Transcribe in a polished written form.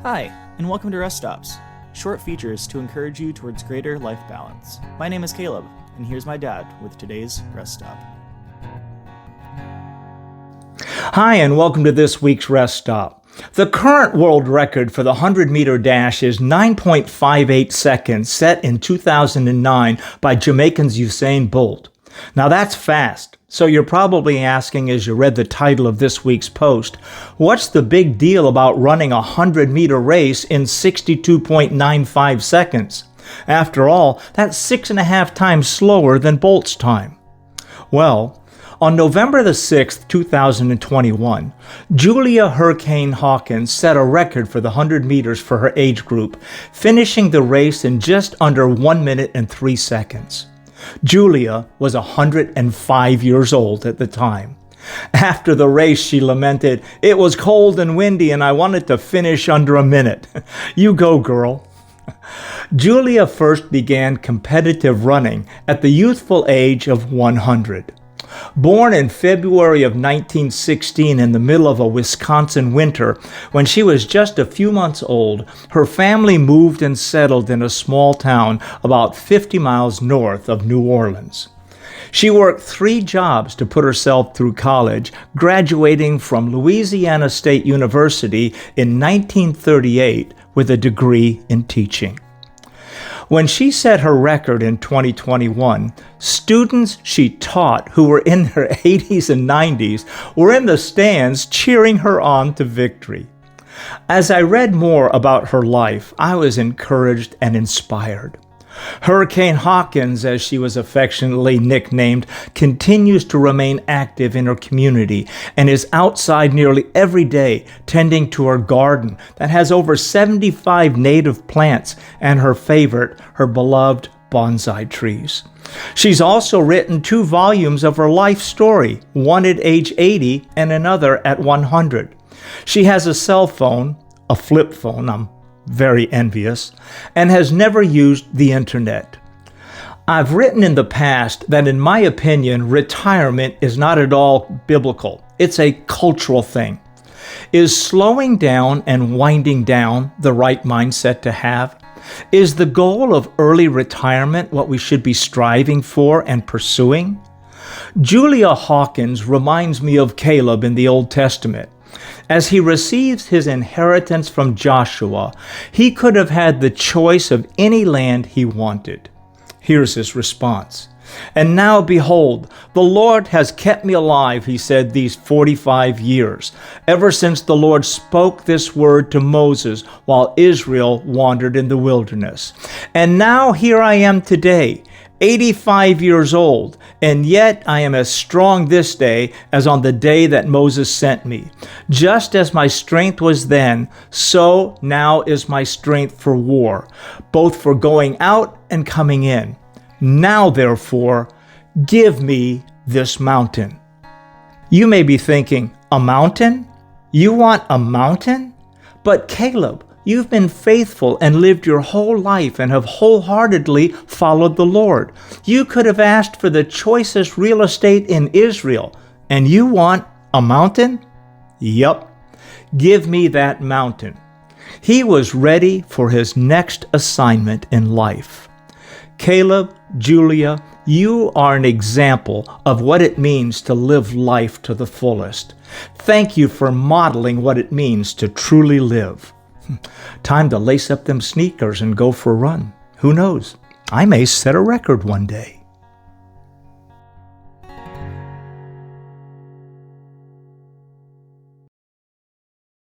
Hi, and welcome to Rest Stops, short features to encourage you towards greater life balance. My name is Caleb, and here's my dad with today's Rest Stop. Hi, and welcome to this week's Rest Stop. The current world record for the 100-meter dash is 9.58 seconds, set in 2009 by Jamaican's Usain Bolt. Now that's fast, so you're probably asking as you read the title of this week's post, what's the big deal about running a 100-meter race in 62.95 seconds? After all, that's 6.5 times slower than Bolt's time. Well, on November the 6th, 2021, Julia Hurricane Hawkins set a record for the 100 meters for her age group, finishing the race in just under 1 minute and 3 seconds. Julia was 105 years old at the time. After the race, she lamented, "It was cold and windy and I wanted to finish under a minute." You go, girl. Julia first began competitive running at the youthful age of 100. Born in February of 1916 in the middle of a Wisconsin winter, when she was just a few months old, her family moved and settled in a small town about 50 miles north of New Orleans. She worked 3 jobs to put herself through college, graduating from Louisiana State University in 1938 with a degree in teaching. When she set her record in 2021, students she taught who were in their 80s and 90s were in the stands cheering her on to victory. As I read more about her life, I was encouraged and inspired. Hurricane Hawkins, as she was affectionately nicknamed, continues to remain active in her community and is outside nearly every day tending to her garden that has over 75 native plants and her favorite, her beloved bonsai trees. She's also written 2 volumes of her life story, one at age 80 and another at 100. She has a cell phone, a flip phone, I'm very envious, and has never used the internet. I've written in the past that in my opinion, retirement is not at all biblical. It's a cultural thing. Is slowing down and winding down the right mindset to have? Is the goal of early retirement what we should be striving for and pursuing? Julia Hawkins reminds me of Caleb in the Old Testament. As he receives his inheritance from Joshua, he could have had the choice of any land he wanted. Here's his response. "And now, behold, the Lord has kept me alive," he said, "these 45 years, ever since the Lord spoke this word to Moses while Israel wandered in the wilderness. And now here I am today, 85 years old, and yet I am as strong this day as on the day that Moses sent me. Just as my strength was then, so now is my strength for war, both for going out and coming in. Now, therefore, give me this mountain." You may be thinking, a mountain? You want a mountain? But Caleb, you've been faithful and lived your whole life and have wholeheartedly followed the Lord. You could have asked for the choicest real estate in Israel, and you want a mountain? Yup. Give me that mountain. He was ready for his next assignment in life. Caleb, Julia, you are an example of what it means to live life to the fullest. Thank you for modeling what it means to truly live. Time to lace up them sneakers and go for a run. Who knows? I may set a record one day.